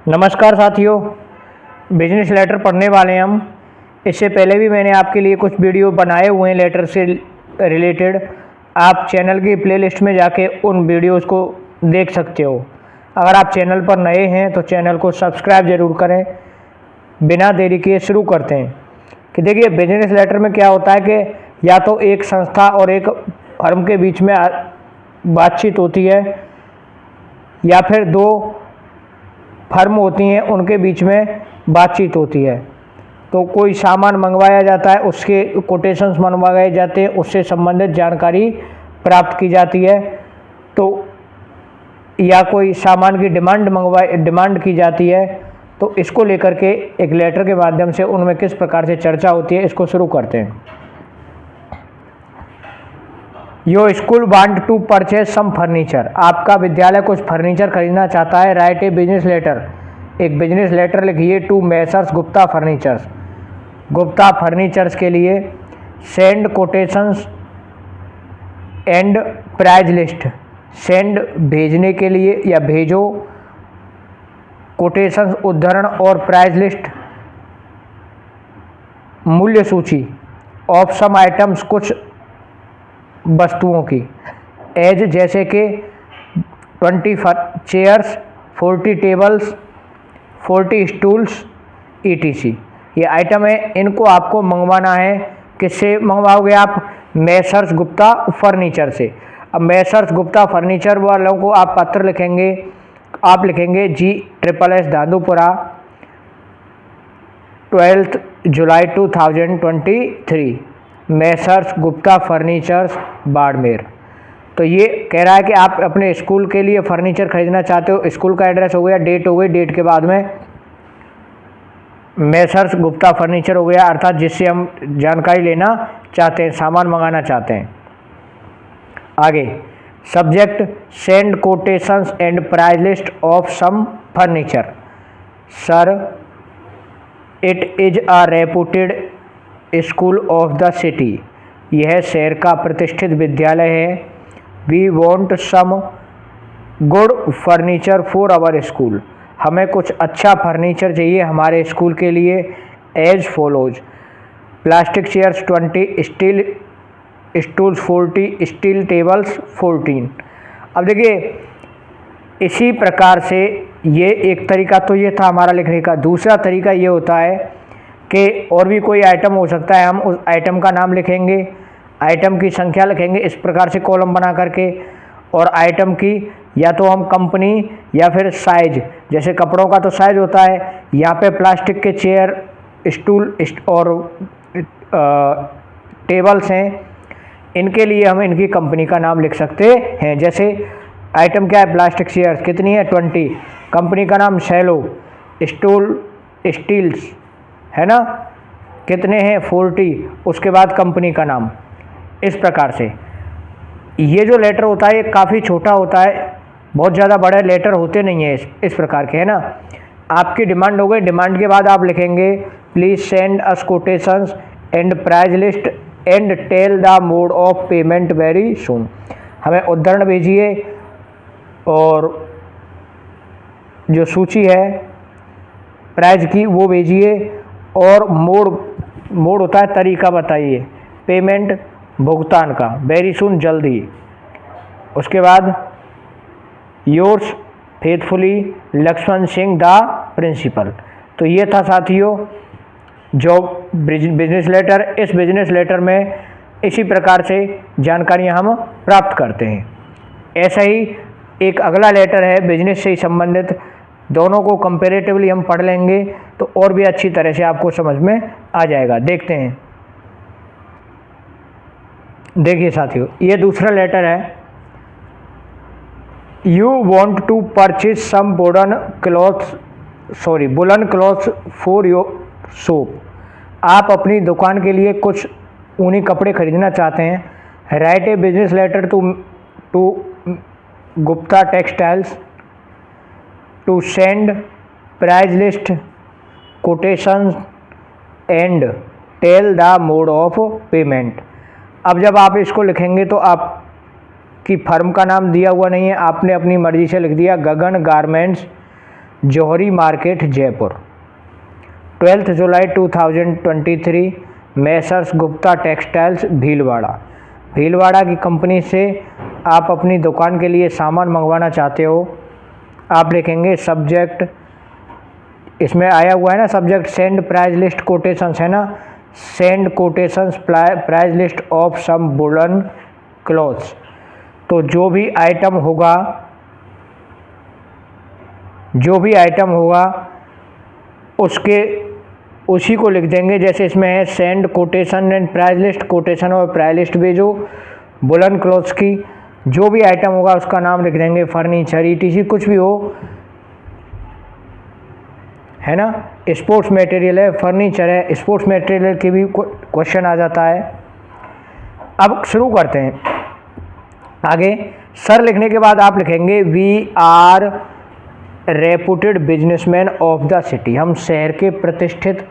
नमस्कार साथियों, business letter पढ़ने वाले हैं हम। इससे पहले भी मैंने आपके लिए कुछ वीडियो बनाए हुए हैं लेटर से रिलेटेड। आप चैनल की प्लेलिस्ट में जाके उन वीडियोस को देख सकते हो। अगर आप चैनल पर नए हैं तो चैनल को सब्सक्राइब ज़रूर करें। बिना देरी किए शुरू करते हैं कि देखिए, बिजनेस लेटर में क्या होता है कि या तो एक संस्था और एक फर्म के बीच में बातचीत होती है, या फिर दो फर्म होती हैं उनके बीच में बातचीत होती है। तो कोई सामान मंगवाया जाता है, उसके कोटेशंस मंगवाए जाते हैं, उससे संबंधित जानकारी प्राप्त की जाती है। तो या कोई सामान की डिमांड की जाती है, तो इसको लेकर के एक लेटर के माध्यम से उनमें किस प्रकार से चर्चा होती है, इसको शुरू करते हैं। Your school want to purchase some furniture. आपका विद्यालय कुछ फर्नीचर खरीदना चाहता है। Write a business letter. एक बिजनेस लेटर लिखिए to Messrs Gupta furnitures. Gupta furnitures के लिए send quotations and price list. Send भेजने के लिए या भेजो, कोटेशंस उद्धरण और प्राइज लिस्ट मूल्य सूची ऑफ सम आइटम्स कुछ वस्तुओं की। एज जैसे कि 20 चेयर्स, 40 टेबल्स, 40 स्टूल्स ETC। ये आइटम है, इनको आपको मंगवाना है। किससे मंगवाओगे आप? मैसर्स गुप्ता फर्नीचर से। अब मैसर्स गुप्ता फर्नीचर वालों को आप पत्र लिखेंगे। आप लिखेंगे G/SS धांधुपुरा, 12 जुलाई 2023, मैसर्स गुप्ता फर्नीचर्स बाड़मेर। तो ये कह रहा है कि आप अपने स्कूल के लिए फर्नीचर खरीदना चाहते हो। स्कूल का एड्रेस हो गया, डेट हो गई, डेट के बाद में मैसर्स गुप्ता फर्नीचर हो गया, अर्थात जिससे हम जानकारी लेना चाहते हैं, सामान मंगाना चाहते हैं। आगे subject send quotations and price list of some furniture. Sir, it is a reputed school of the city. यह शहर का प्रतिष्ठित विद्यालय है। We want some good furniture for our school. हमें कुछ अच्छा फर्नीचर चाहिए हमारे स्कूल के लिए। As follows plastic chairs 20, steel stools 40, steel tables 14। अब देखिए, इसी प्रकार से ये एक तरीका तो ये था हमारा लिखने का। दूसरा तरीका ये होता है कि और भी कोई आइटम हो सकता है। हम उस आइटम का नाम लिखेंगे, आइटम की संख्या लिखेंगे इस प्रकार से कॉलम बना करके, और आइटम की या तो हम कंपनी या फिर साइज, जैसे कपड़ों का तो साइज होता है, यहाँ पे प्लास्टिक के चेयर, स्टूल और टेबल्स हैं, इनके लिए हम इनकी कंपनी का नाम लिख सकते हैं। जैसे आइटम क्या है? प्लास्टिक चेयर्स कितनी है? 20। कंपनी का नाम शैलो। स्टूल स्टील्स है ना, कितने हैं? 40। उसके बाद कंपनी का नाम। इस प्रकार से ये जो लेटर होता है ये काफ़ी छोटा होता है, बहुत ज़्यादा बड़े लेटर होते नहीं हैं इस प्रकार के, है ना। आपकी डिमांड हो गई। डिमांड के बाद आप लिखेंगे please send us quotations and price list and tell the mode of payment very soon. हमें उद्धरण भेजिए और जो सूची है प्राइज की वो भेजिए, और मोड होता है तरीका बताइए, पेमेंट भुगतान का, वेरी सुन जल्दी। उसके बाद yours faithfully Lakshman Singh the principal. तो ये था साथियों जो बिजनेस लेटर। इस बिजनेस लेटर में इसी प्रकार से जानकारियां हम प्राप्त करते हैं। ऐसा ही एक अगला लेटर है बिजनेस से ही संबंधित। दोनों को कंपेरेटिवली हम पढ़ लेंगे तो और भी अच्छी तरह से आपको समझ में आ जाएगा। देखते हैं। देखिए साथियों, ये दूसरा लेटर है। You want to purchase some woollen clothes for your shop. आप अपनी दुकान के लिए कुछ ऊनी कपड़े खरीदना चाहते हैं। Write a business letter to Gupta textiles to send price list quotations and tell the mode of payment. अब जब आप इसको लिखेंगे तो आपकी फर्म का नाम दिया हुआ नहीं है, आपने अपनी मर्जी से लिख दिया गगन गारमेंट्स जौहरी मार्केट जयपुर। 12 जुलाई 2023 मैसर्स गुप्ता टेक्सटाइल्स भीलवाड़ा। भीलवाड़ा की कंपनी से आप अपनी दुकान के लिए सामान मंगवाना चाहते हो। आप लिखेंगे सब्जेक्ट, इसमें आया हुआ है ना subject, send price list quotations है ना, send quotations price list of some woollen clothes. तो जो भी आइटम होगा उसी को लिख देंगे। जैसे इसमें है send quotation and price list, quotation और प्राइस लिस्ट भेजो वुलन क्लॉथ्स की। जो भी आइटम होगा उसका नाम लिख देंगे, फर्नीचर ETC कुछ भी हो, है ना। स्पोर्ट्स मटेरियल है, फर्नीचर है, स्पोर्ट्स मटेरियल के भी क्वेश्चन आ जाता है। अब शुरू करते हैं आगे। सर लिखने के बाद आप लिखेंगे we are reputed businessman of the city. हम शहर के प्रतिष्ठित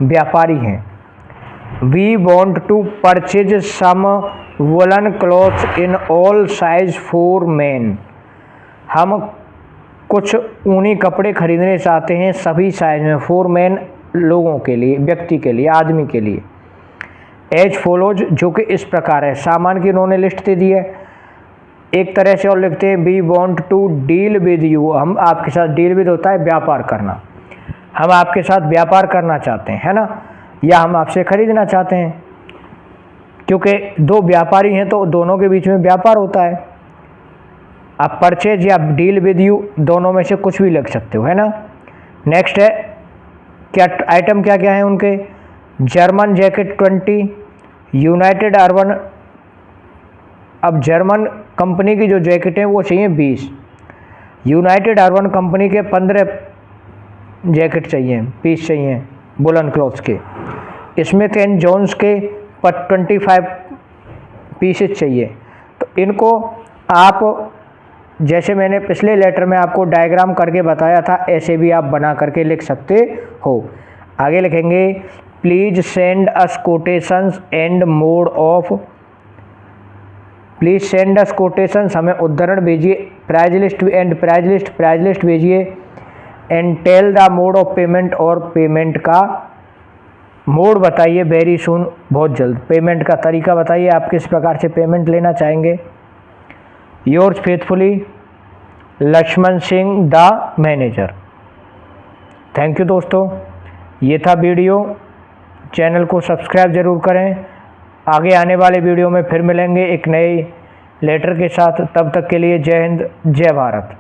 व्यापारी हैं। We want to purchase some woollen clothes in all size for man. हम कुछ ऊनी कपड़े खरीदने चाहते हैं सभी साइज में, फॉर मैन लोगों के लिए, व्यक्ति के लिए, आदमी के लिए। एज फॉलोज, जो कि इस प्रकार है। सामान की उन्होंने लिस्ट दे दी है। एक तरह से और लिखते हैं we want to deal with you. हम आपके साथ, डील विद होता है व्यापार करना, हम आपके साथ व्यापार करना चाहते हैं, है ना, या हम आपसे खरीदना चाहते हैं। क्योंकि दो व्यापारी हैं तो दोनों के बीच में व्यापार होता है। आप परचेज या डील विद यू दोनों में से कुछ भी लिख सकते हो, है ना। नेक्स्ट है, क्या आइटम क्या क्या है उनके। German jacket 20, United urban. अब जर्मन कंपनी की जो जैकेट है वो चाहिए 20, यूनाइटेड अर्बन कंपनी के 15 जैकेट चाहिए, पीस चाहिए वुलन क्लॉथ्स के। स्मिथ एंड जॉन्स के 25 पीसेस चाहिए। तो इनको आप, जैसे मैंने पिछले लेटर में आपको डायग्राम करके बताया था, ऐसे भी आप बना करके लिख सकते हो। आगे लिखेंगे please send us quotations and mode of. Please send us quotations, हमें उद्धरण भेजिए। Price list and price list भेजिए। And tell the mode of payment, और पेमेंट का मोड बताइए वेरी सून, बहुत जल्द। पेमेंट का तरीका बताइए, आप किस प्रकार से पेमेंट लेना चाहेंगे। Yours faithfully Lakshman Singh the manager. Thank you दोस्तों, ये था वीडियो। चैनल को सब्सक्राइब ज़रूर करें। आगे आने वाले वीडियो में फिर मिलेंगे एक नए लेटर के साथ। तब तक के लिए जय हिंद, जय भारत।